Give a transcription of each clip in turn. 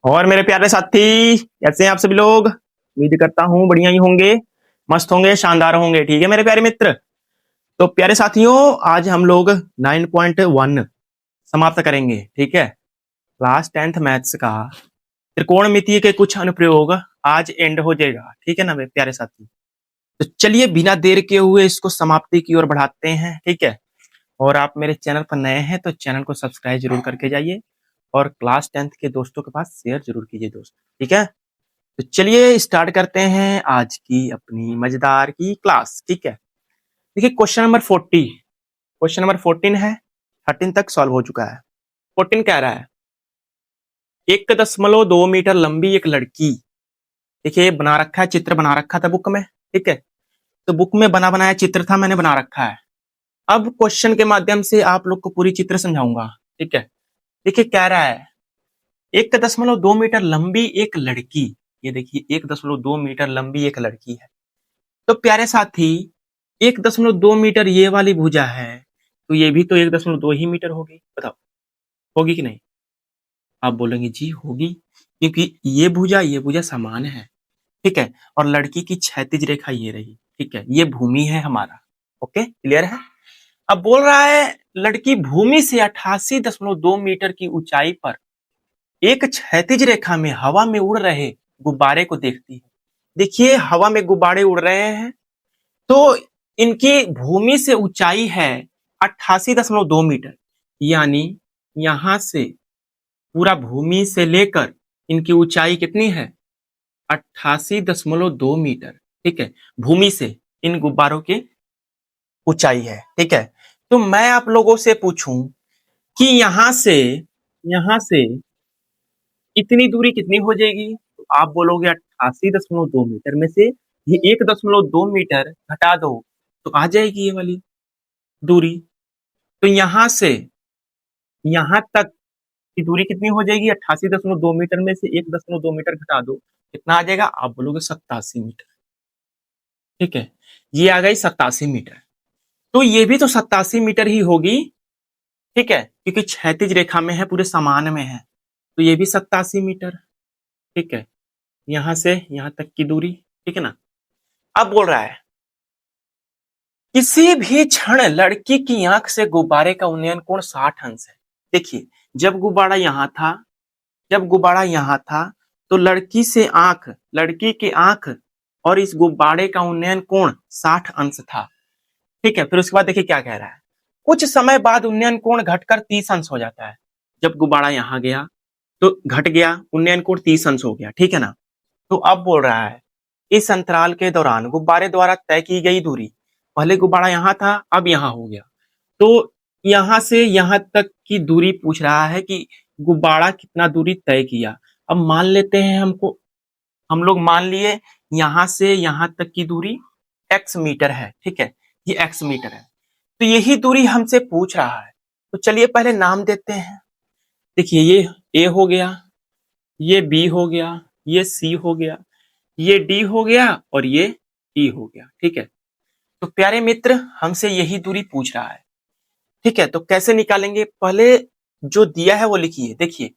और मेरे प्यारे साथी कैसे हैं आप सभी लोग। उम्मीद करता हूँ बढ़िया ही होंगे, मस्त होंगे, शानदार होंगे। ठीक है मेरे प्यारे मित्र। तो प्यारे साथियों, आज हम लोग 9.1 समाप्त करेंगे। ठीक है, क्लास 10th मैथ्स का त्रिकोणमितीय के कुछ अनुप्रयोग आज एंड हो जाएगा। ठीक है ना मेरे प्यारे साथी। तो चलिए बिना देर के हुए इसको समाप्ति की ओर बढ़ाते हैं। ठीक है, और आप मेरे चैनल पर नए हैं तो चैनल को सब्सक्राइब जरूर करके जाइए और क्लास 10th के दोस्तों के पास शेयर जरूर कीजिए दोस्त। ठीक है, तो चलिए स्टार्ट करते हैं आज की अपनी मजेदार की क्लास। ठीक है, देखिए क्वेश्चन नंबर 40, क्वेश्चन नंबर 14 है, 13 तक सॉल्व हो चुका है। 14 कह रहा है 1.2 मीटर लंबी एक लड़की। देखिए बना रखा है, चित्र बना रखा था बुक में। ठीक है, तो बुक में बना बनाया चित्र था, मैंने बना रखा है। अब क्वेश्चन के माध्यम से आप लोग को पूरी चित्र समझाऊंगा। ठीक है, देखिए कह रहा है 1.2 मीटर लंबी एक लड़की। ये देखिए 1.2 मीटर लंबी एक लड़की है। तो प्यारे साथी 1.2 मीटर ये वाली भुजा है, तो ये भी तो 1.2 ही मीटर होगी। बताओ होगी कि नहीं? आप बोलेंगे जी होगी, क्योंकि ये भुजा समान है। ठीक है, और लड़की की क्षैतिज रेखा ये रही। ठीक है, ये भूमि है हमारा। ओके क्लियर है। अब बोल रहा है लड़की भूमि से 88.2 मीटर की ऊंचाई पर एक क्षैतिज रेखा में हवा में उड़ रहे गुब्बारे को देखती है। देखिए हवा में गुब्बारे उड़ रहे हैं, तो इनकी भूमि से ऊंचाई है 88.2 मीटर, यानी यहां से पूरा भूमि से लेकर इनकी ऊंचाई कितनी है? 88.2 मीटर। ठीक है, भूमि से इन गुब्बारों की ऊंचाई है। ठीक है, तो मैं आप लोगों से पूछूं कि यहां से इतनी दूरी कितनी हो जाएगी, तो आप बोलोगे 88.2 मीटर में से ये 1.2 मीटर घटा दो तो आ जाएगी ये वाली दूरी। तो यहां से यहां तक की दूरी कितनी हो जाएगी? 88.2 मीटर में से 1.2 मीटर घटा दो, कितना आ जाएगा? आप बोलोगे 87 मीटर। ठीक है, ये आ गई 87 मीटर। तो ये भी तो 87 मीटर ही होगी। ठीक है, क्योंकि क्षैतिज रेखा में है, पूरे समान में है, तो ये भी 87 मीटर। ठीक है, यहां से यहां तक की दूरी। ठीक है ना। अब बोल रहा है किसी भी क्षण लड़की की आंख से गुब्बारे का उन्नयन कोण 60 अंश है। देखिए जब गुब्बारा यहां था, जब गुब्बारा यहां था तो लड़की की आंख और इस गुब्बारे का उन्नयन कोण 60 अंश था। ठीक है, फिर उसके बाद देखिए क्या कह रहा है, कुछ समय बाद उन्नयन कोण घटकर 30 अंश हो जाता है। जब गुब्बारा यहां गया तो घट गया, उन्नयन कोण 30 अंश हो गया। ठीक है ना। तो अब बोल रहा है इस अंतराल के दौरान गुब्बारे द्वारा तय की गई दूरी, पहले गुब्बारा यहां था अब यहां हो गया, तो यहां से यहां तक की दूरी पूछ रहा है कि गुब्बारा कितना दूरी तय किया। अब मान लेते हैं, हम लोग मान लिए यहां से यहां तक की दूरी x मीटर है। ठीक है, ये x मीटर है, तो यही दूरी हमसे पूछ रहा है। तो चलिए पहले नाम देते हैं। देखिए ये a हो गया, ये b हो गया, ये c हो गया, ये d हो गया और ये e हो गया। ठीक है, तो प्यारे मित्र हमसे यही दूरी पूछ रहा है। ठीक है, तो कैसे निकालेंगे? पहले जो दिया है वो लिखिए। देखिए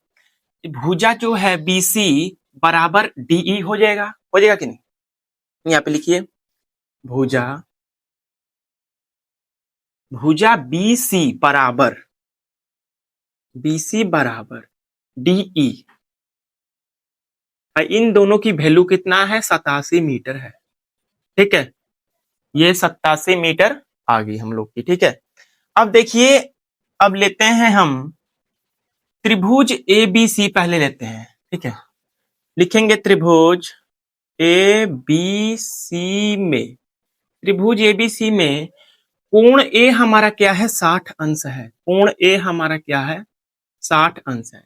भुजा जो है BC बराबर DE हो जाएगा कि नहीं? यहाँ पे लिखिए भुजा भुजा BC बराबर DE, इन दोनों की वैल्यू कितना है? 87 मीटर है। ठीक है, ये 87 मीटर आ गई हम लोग की। ठीक है, अब देखिए, अब लेते हैं हम त्रिभुज ABC पहले लेते हैं। ठीक है, लिखेंगे त्रिभुज ABC में, त्रिभुज ABC में कोण A हमारा क्या है? 60 अंश है। कोण A हमारा क्या है? 60 अंश है।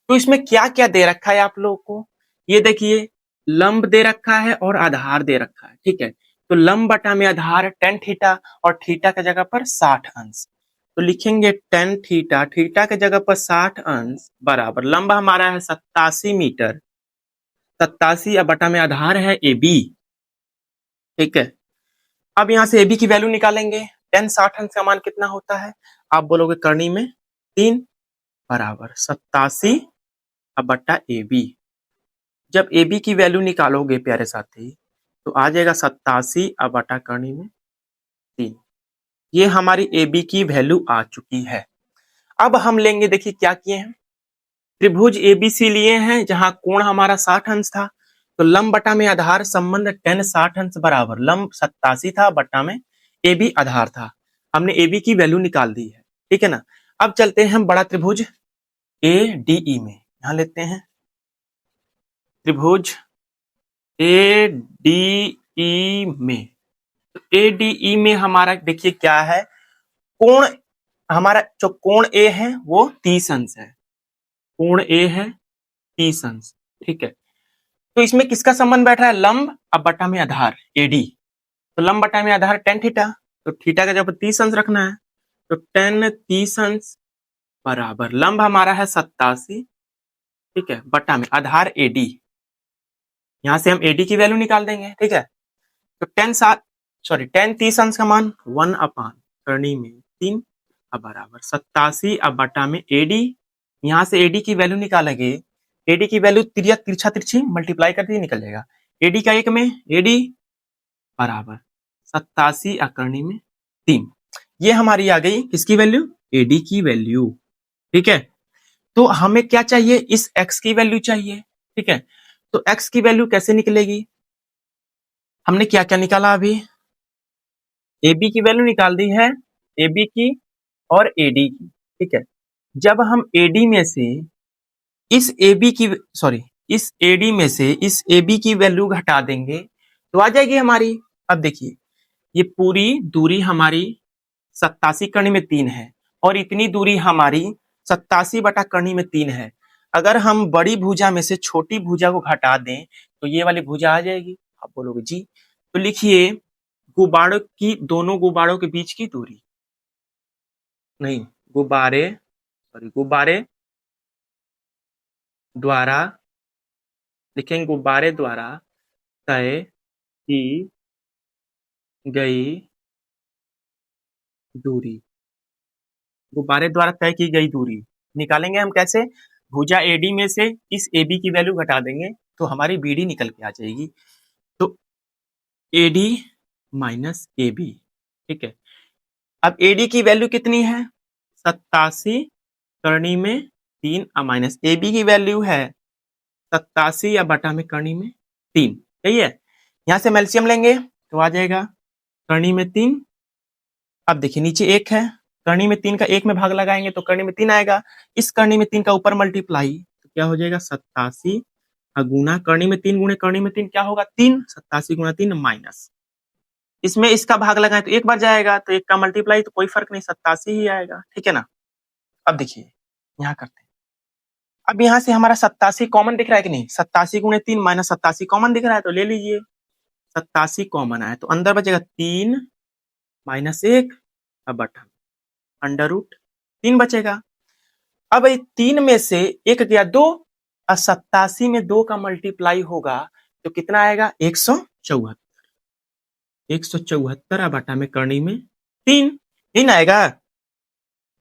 तो इसमें क्या क्या दे रखा है आप लोगों को? ये देखिए लंब दे रखा है और आधार दे रखा है। ठीक है, तो लंब बटा में आधार tan थीटा और थीटा की जगह पर 60 अंश। तो लिखेंगे tan थीटा, थीटा की जगह पर 60 अंश बराबर लंब हमारा है 87 मीटर, 87 अब बटा में आधार है AB। ठीक है, अब यहां से AB की वैल्यू निकालेंगे। tan 60 अंश का मान कितना होता है? आप बोलोगे करनी में 3 बराबर 87 अब बट्टा ए बी। जब ए बी की वैल्यू निकालोगे प्यारे साथी तो आ जाएगा 87 अब बटा करनी में 3। ये हमारी ए बी की वैल्यू आ चुकी है। अब हम लेंगे, देखिए क्या किए हैं, त्रिभुज एबीसी लिए हैं जहां कोण हमारा 60 अंश था, तो लंब बटा में आधार संबंध tan 60 अंश बराबर लंब 87 था बटा में ए बी आधार था। हमने ए बी की वैल्यू निकाल दी है, ठीक है ना। अब चलते हैं हम बड़ा त्रिभुज ए डी ई में, यहां लेते हैं त्रिभुज ए डी ई में। तो ए डी ई में हमारा देखिए क्या है, कोण हमारा जो कोण ए है वो 30 अंश है, कोण ए है 30 अंश, ठीक है। तो इसमें किसका संबंध बैठ रहा है, लंब अब बटा में आधार एडी। तो लंब बटा में आधार tan थीटा, तो थीटा का जब 30 अंश रखना है तो tan 30 अंश बराबर लंब हमारा है 87, ठीक है, बटा में आधार एडी। यहां से हम एडी की वैल्यू निकाल देंगे, ठीक है। तो tan 30 अंश का मान 1 अपान करनी में 3 अब बराबर 87 अब बटा में एडी। यहां से एडी की वैल्यू निकालेंगे, एडी की वैल्यू तिरछा तिरछी मल्टीप्लाई करके निकल जाएगा, एडी का 1 में एडी बराबर 87 अकरणी में 3। ये हमारी आ गई किसकी वैल्यू, एडी की वैल्यू, ठीक है। तो हमें क्या चाहिए, इस x की वैल्यू चाहिए, ठीक है। तो x की वैल्यू कैसे निकलेगी, हमने क्या क्या निकाला अभी, AB की वैल्यू निकाल दी है, AB की और AD की, ठीक है। जब हम AD में से इस AB की इस AD में से इस AB की वैल्यू घटा देंगे तो आ जाएगी हमारी। अब देखिए ये पूरी दूरी हमारी 87 करनी में 3 है और इतनी दूरी हमारी 87 बटा करनी में 3 है। अगर हम बड़ी भुजा में से छोटी भुजा को घटा दें तो ये वाली भुजा आ जाएगी। आप बोलोगे जी, तो लिखिए गुब्बारों की, दोनों गुब्बारों के बीच की दूरी, नहीं गुब्बारे द्वारा, लिखेंगे गुब्बारे द्वारा तय की गई दूरी, गुब्बारे द्वारा तय की गई दूरी निकालेंगे हम कैसे, भुजा एडी में से इस एबी की वैल्यू घटा देंगे तो हमारी बीडी निकल के आ जाएगी। तो एडी माइनस एबी, ठीक है। अब एडी की वैल्यू कितनी है 87 करनी में 3 माइनस एबी की वैल्यू है 87 या बटा में करनी में 3, सही है। यहां से एलसीएम लेंगे तो आ जाएगा करनी में 3। अब देखिए नीचे 1 है, करनी में 3 का 1 में भाग लगाएंगे तो करनी में 3 आएगा, इस करनी में 3 का ऊपर मल्टीप्लाई तो क्या हो जाएगा 87 गुना करनी में 3 गुणे करनी में 3 क्या होगा 3, 87 गुना 3 माइनस, इसमें इसका भाग लगाए तो 1 बार जाएगा तो 1 का मल्टीप्लाई तो कोई फर्क नहीं 87 ही आएगा, ठीक है ना। अब देखिए यहाँ करते हैं, अब यहाँ से हमारा 87 कॉमन दिख रहा है कि नहीं, 87 गुणे 3 माइनस 87 कॉमन दिख रहा है तो ले लीजिए, 87 कॉमन आया तो अंदर बचेगा 3 माइनस 1 अब बटा अंडर रूट 3 बचेगा। अब 3 में से 1 गया 2 और 87 में 2 का मल्टीप्लाई होगा तो कितना आएगा 174, 174 बटा में करनी में 3 ही ना आएगा।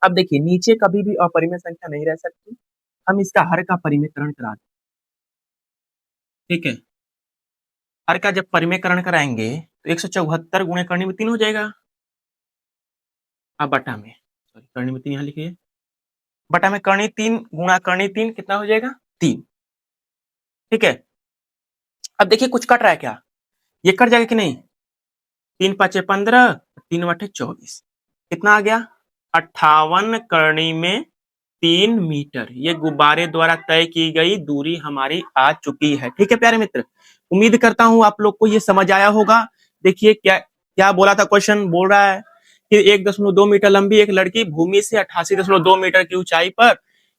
अब देखिए नीचे कभी भी अपरिमेय संख्या नहीं रह सकती, हम इसका हर का परिमेयकरण करा दें, ठीक है। हर का जब परिमेयकरण कराएंगे तो 174 गुणे करनी में 3 हो जाएगा, अब बटा में करनी में 3 यहाँ लिखिए, बटा में करनी 3 गुणा करनी 3 कितना हो जाएगा 3, ठीक है। अब देखिए कुछ कट रहा है क्या, ये कट जाएगा कि नहीं, 3 5 15 3 8 24 कितना आ गया 58 करनी में 3 मीटर। ये गुब्बारे द्वारा तय की गई दूरी हमारी आ चुकी है, ठीक है प्यारे मित्र। उम्मीद करता हूं आप लोग को ये समझ आया होगा। देखिए क्या क्या बोला था, क्वेश्चन बोल रहा है कि 1.2 मीटर लंबी एक लड़की भूमि से 88.2 मीटर की ऊंचाई पर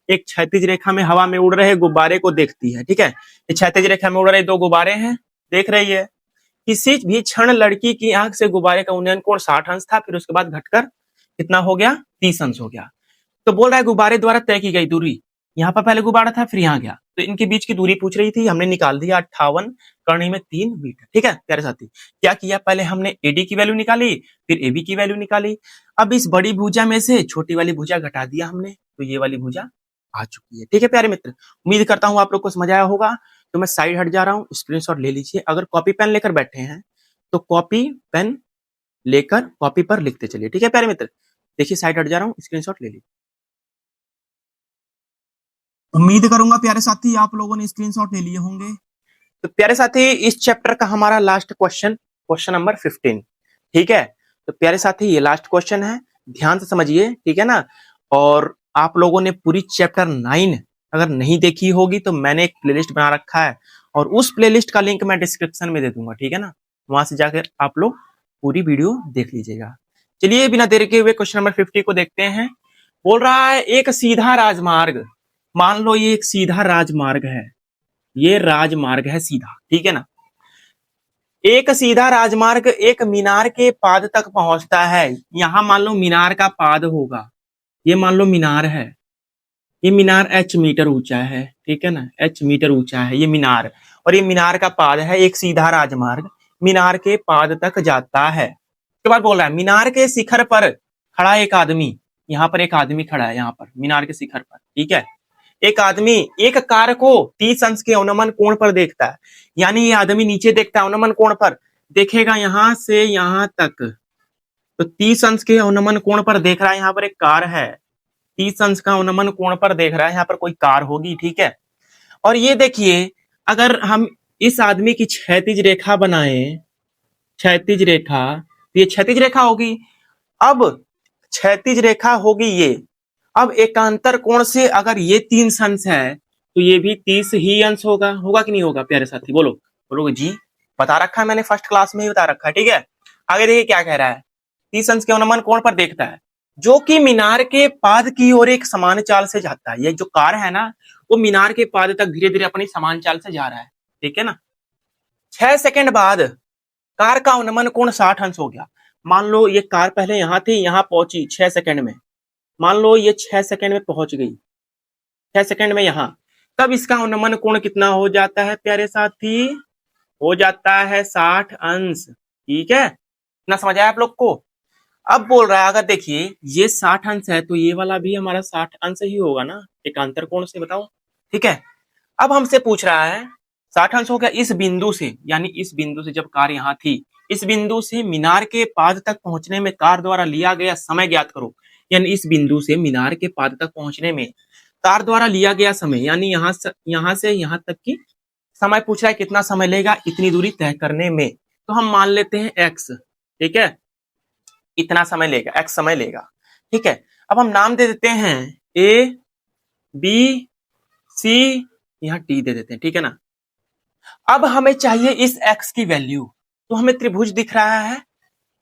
एक क्षैतिज रेखा में हवा में उड़ रहे गुब्बारे को देखती है, ठीक है। क्षैतिज रेखा में उड़ रहे 2 गुब्बारे हैं, देख रही है। किसी भी क्षण लड़की की आंख से गुब्बारे का उन्नयन कोण 60 अंश था, फिर उसके बाद घटकर कितना हो गया 30 अंश हो गया। तो बोल रहा है गुब्बारे द्वारा तय की गई दूरी, यहाँ पर पहले गुब्बारा था फिर यहाँ गया तो इनके बीच की दूरी पूछ रही थी, हमने निकाल दिया 58 करनी में 3 मीटर, ठीक है प्यारे साथी। क्या किया, पहले हमने एडी की वैल्यू निकाली फिर एबी की वैल्यू निकाली। अब इस बड़ी भुजा में से छोटी वाली भुजा घटा दिया हमने तो ये वाली भुजा आ चुकी है। ठीक है प्यारे मित्र, उम्मीद करता हूँ आप लोग को समझ आया होगा। तो मैं साइड हट जा रहा हूँ, स्क्रीनशॉट ले लीजिए। अगर कॉपी पेन लेकर बैठे हैं तो कॉपी पेन लेकर कॉपी पर लिखते चलिए। ठीक है प्यारे मित्र, देखिए साइड हट जा रहा हूँ, स्क्रीनशॉट ले लीजिए। उम्मीद करूंगा प्यारे साथी आप लोगों ने स्क्रीनशॉट ले लिए होंगे। तो प्यारे साथी इस चैप्टर का हमारा लास्ट क्वेश्चन, क्वेश्चन नंबर 15। ठीक है, तो प्यारे साथी ये लास्ट क्वेश्चन है, ध्यान से समझिए। ठीक है ना, और आप लोगों ने पूरी चैप्टर 9 अगर नहीं देखी होगी तो मैंने एक प्लेलिस्ट बना रखा है और उस प्लेलिस्ट का लिंक मैं डिस्क्रिप्शन में दे दूंगा। ठीक है ना, वहां से जाकर आप लोग पूरी वीडियो देख लीजिएगा। चलिए बिना देरी के हुए क्वेश्चन नंबर 50 को देखते हैं। बोल रहा है एक सीधा राजमार्ग, मान लो ये एक सीधा राजमार्ग है, ये राजमार्ग है सीधा। ठीक है ना, एक सीधा राजमार्ग एक मीनार के पाद तक पहुंचता है। यहां मान लो मीनार का पाद होगा, ये मान लो मीनार है, ये मीनार h मीटर ऊंचा है। ठीक है ना, h मीटर ऊंचा है ये मीनार, और ये मीनार का पाद है। एक सीधा राजमार्ग मीनार के पाद तक जाता है। उसके बाद बोल रहा है मीनार के शिखर पर खड़ा एक आदमी, यहाँ पर एक आदमी खड़ा है, यहाँ पर मीनार के शिखर पर। ठीक है, एक आदमी एक कार को 30 अंश के अवनमन कोण पर देखता है, यानी ये आदमी नीचे देखता है अवनमन कोण पर, देखेगा यहां से यहां तक, तो 30 अंश के अवनमन कोण पर देख रहा है। यहाँ पर एक कार है, 30 अंश का अवनमन कोण पर देख रहा है, यहाँ पर कोई कार होगी। ठीक है, और ये देखिए अगर हम इस आदमी की क्षैतिज रेखा बनाए, क्षैतिज रेखा, तो ये क्षैतिज रेखा होगी। अब क्षैतिज रेखा होगी ये, अब एकांतर कोण से अगर ये 30 अंश है तो ये भी 30 ही अंश होगा। होगा कि नहीं होगा प्यारे साथी, बोलो बोलोगे जी, बता रखा है मैंने, फर्स्ट क्लास में ही बता रखा है। ठीक है, आगे देखिए क्या कह रहा है, 30 अंश के अवनमन कोण पर देखता है जो कि मीनार के पाद की ओर एक समान चाल से जाता है। ये जो कार है ना, वो मीनार के पाद तक धीरे धीरे अपनी समान चाल से जा रहा है। ठीक है ना, 6 सेकंड बाद कार का अवनमन कोण 60 अंश हो गया। मान लो ये कार पहले यहां थी, यहां पहुंची 6 सेकंड में, मान लो ये 6 सेकंड में पहुंच गई, 6 सेकंड में यहां, तब इसका अवनमन कोण कितना हो जाता है प्यारे साथी, हो जाता है 60 अंश। ठीक है, इतना समझ आया आप लोग को। अब बोल रहा है अगर देखिए ये 60 अंश है तो ये वाला भी हमारा 60 अंश ही होगा ना, एकांतर कोण से, बताओ। ठीक है, अब हमसे पूछ रहा है 60 अंश हो गया इस बिंदु से, यानी इस बिंदु से जब कार यहां थी, इस बिंदु से मीनार के पाद तक पहुंचने में कार द्वारा लिया गया समय ज्ञात करो। यानी इस बिंदु से मीनार के पाद तक पहुंचने में कार द्वारा लिया गया समय, यानी यहां से यहां तक की समय पूछ रहा है, कितना समय लेगा इतनी दूरी तय करने में। तो हम मान लेते हैं x। ठीक है, इतना समय लेगा, x समय लेगा। ठीक है, अब हम नाम दे देते हैं a b c, यहाँ t दे देते हैं। ठीक है ना, अब हमें चाहिए इस x की वैल्यू। तो हमें त्रिभुज दिख रहा है,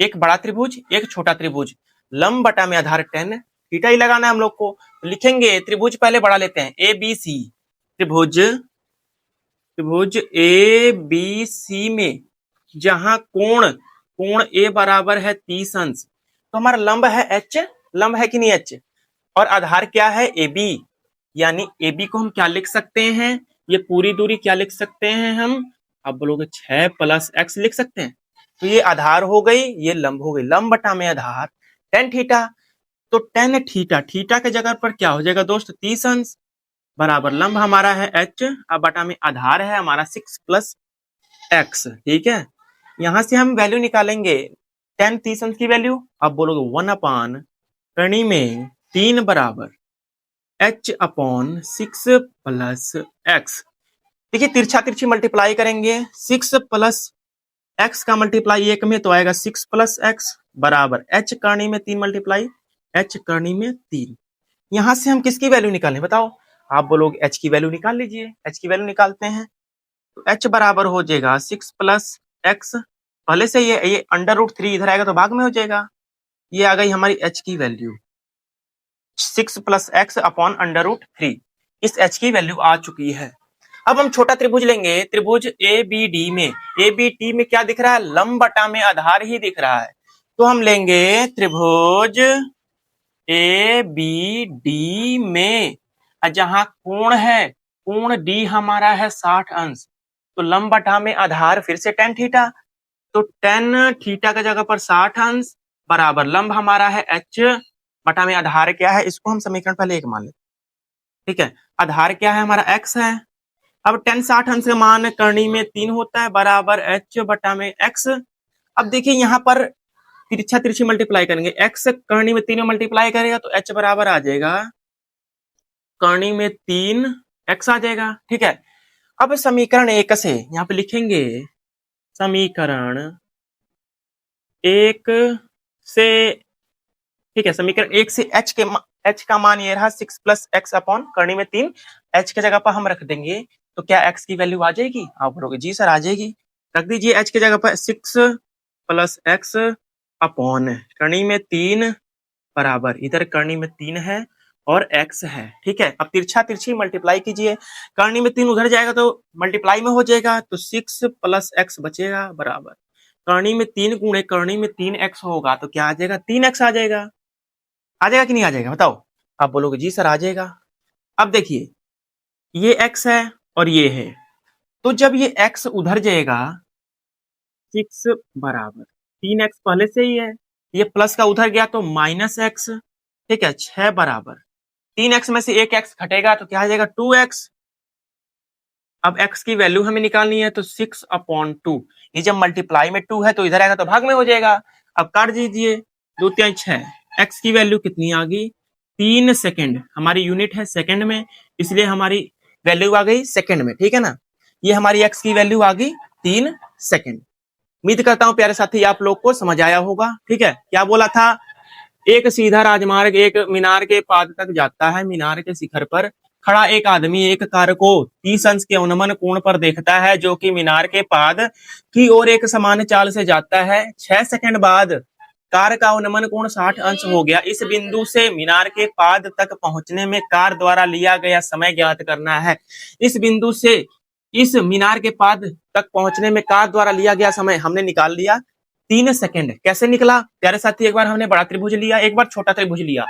एक बड़ा त्रिभुज एक छोटा त्रिभुज, लंब बटा में आधार tan थीटा ही लगाना है हम लोग को। तो लिखेंगे त्रिभुज पहले बड़ा लेते हैं ए बी सी, त्रिभुज त्रिभुज ए बी सी में जहां कोण कोण ए बराबर है 30 अंश, तो हमारा लंब है h, लंब है कि नहीं h, और आधार क्या है ए बी, यानी ए बी को हम क्या लिख सकते हैं, ये पूरी दूरी क्या लिख सकते हैं हम, अब बोलोगे 6 + x लिख सकते हैं। तो ये आधार हो गई, ये लंब हो गई, लंब बटा में आधार tan थीटा। तो tan थीटा, थीटा के जगह पर क्या हो जाएगा दोस्त 30 अंश, बराबर लंब हमारा है h, अब बटा में आधार है हमारा 6 + x। ठीक है, यहां से हम वैल्यू निकालेंगे tan 30 अंश की वैल्यू। अब बोलोगे 1 कर्ण में 3 बराबर h/6 + x। देखिए तिरछा तिरछी मल्टीप्लाई करेंगे, 6 + x का मल्टीप्लाई 1 में तो आएगा 6 + x बराबर h कर्ण में 3 मल्टीप्लाई h कर्ण में 3। यहां से हम किसकी वैल्यू निकालें बताओ, आप बोलोगे h की वैल्यू निकाल लीजिए। h की वैल्यू निकालते हैं तो h बराबर हो जाएगा 6 + x, पहले से ये √3 इधर आएगा तो भाग में हो जाएगा, ये आ गई हमारी h की वैल्यू 6 + x अपॉन √3। इस h की वैल्यू आ चुकी है। अब हम छोटा त्रिभुज लेंगे, त्रिभुज ए बी डी में, ए बी टी में क्या दिख रहा है, लंब बटा में आधार ही दिख रहा है। तो हम लेंगे त्रिभुज ए बी डी में जहां कोण है, कोण डी हमारा है 60 अंश, तो लंब बटा में आधार फिर से tan थीटा, तो tan थीटा का जगह पर 60 अंश बराबर लंब हमारा है h बटा में आधार क्या है, इसको हम समीकरण पहले 1 मान लेते ठीक है, आधार क्या है हमारा x है। अब tan 60 अंश का मान करनी में 3 होता है बराबर h बटा में x। अब देखिए यहाँ पर तिरछा तिरछी मल्टीप्लाई करेंगे, x करनी में 3 में मल्टीप्लाई करेगा तो h बराबर आ जाएगा करनी में 3 x आ जाएगा। ठीक है, अब समीकरण 1 से यहाँ पे लिखेंगे समीकरण 1 से, ठीक है, समीकरण 1 से h का मान ये रहा 6 प्लस एक्स अपॉन करनी में 3, h की जगह पर हम रख देंगे तो क्या x की वैल्यू आ जाएगी? आप बोलोगे जी सर आ जाएगी। रख दीजिए h की जगह पर 6 प्लस एक्स अपॉन करनी में 3 बराबर, इधर करनी में 3 है और x है। ठीक है, अब तिरछा तिरछी मल्टीप्लाई कीजिए, करनी में 3 उधर जाएगा तो मल्टीप्लाई में हो जाएगा तो 6 प्लस एक्स बचेगा बराबर करनी में 3 गुणे करनी में 3x होगा तो क्या आ जाएगा? 3x आ जाएगा। आ जाएगा कि नहीं आ जाएगा बताओ? आप बोलोगे जी सर आ जाएगा। अब देखिए ये x है और ये है, तो जब ये x उधर जाएगा 6 बराबर 3x पहले से ही है, ये प्लस का उधर गया तो माइनस एक्स। ठीक है, 6 बराबर 3x में से एक x घटेगा तो क्या आ जाएगा? 2x। अब x की वैल्यू हमें निकालनी है तो 6 अपॉन 2, ये जब मल्टीप्लाई में 2 है तो इधर आएगा तो भाग में हो जाएगा। अब कर दीजिए 2 3 6, x की वैल्यू कितनी आ गई? 3 सेकंड, हमारी यूनिट है सेकंड में, इसलिए हमारी वैल्यू आ गई सेकंड में। ठीक है ना, ये हमारी x की वैल्यू आ गई 3 सेकंड। उम्मीद करता हूं प्यारे साथी आप लोग को समझ आया होगा। ठीक है, क्या बोला था? एक सीधा राजमार्ग एक मीनार के पाद तक जाता है, मीनार के शिखर पर खड़ा एक आदमी एक कार को 30 अंश के अवनमन कोण पर देखता है जो कि मीनार के पाद की ओर एक समान चाल से जाता है। 6 सेकंड बाद कार का अवनमन कोण 60 अंश हो गया। इस बिंदु से मीनार के पाद तक पहुंचने में कार द्वारा लिया गया समय ज्ञात करना है। इस बिंदु से इस मीनार के पाद तक पहुंचने में कार द्वारा लिया गया समय हमने निकाल लिया 3 सेकंड। कैसे निकला प्यारे साथी? एक बार हमने बड़ा त्रिभुज लिया, एक बार छोटा त्रिभुज लिया,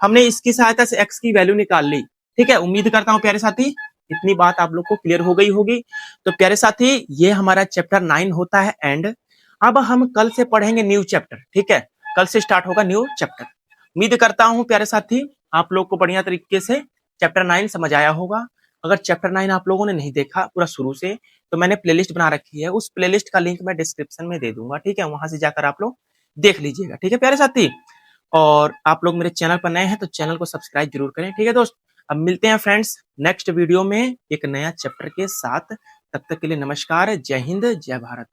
हमने इसकी सहायता से x की वैल्यू निकाल ली। ठीक है, उम्मीद करता हूं प्यारे साथी इतनी बात आप लोग को क्लियर हो गई होगी। तो प्यारे साथी ये हमारा चैप्टर 9 होता है एंड। अब हम कल से पढ़ेंगे न्यू चैप्टर। ठीक है, कल से स्टार्ट होगा न्यू चैप्टर। उम्मीद करता हूं प्यारे साथी आप लोग को बढ़िया तरीके से चैप्टर 9 समझ आया होगा। अगर चैप्टर 9 आप लोगों ने नहीं देखा पूरा शुरू से तो मैंने प्लेलिस्ट बना रखी है, उस प्लेलिस्ट का लिंक मैं डिस्क्रिप्शन में दे दूंगा। ठीक है, वहां से जाकर आप लोग देख लीजिएगा। ठीक है प्यारे साथी, और आप लोग मेरे चैनल पर नए हैं तो चैनल को सब्सक्राइब जरूर करें। ठीक है दोस्त, अब मिलते हैं फ्रेंड्स नेक्स्ट वीडियो में एक नया चैप्टर के साथ। तब तक के लिए नमस्कार, जय हिंद, जय भारत।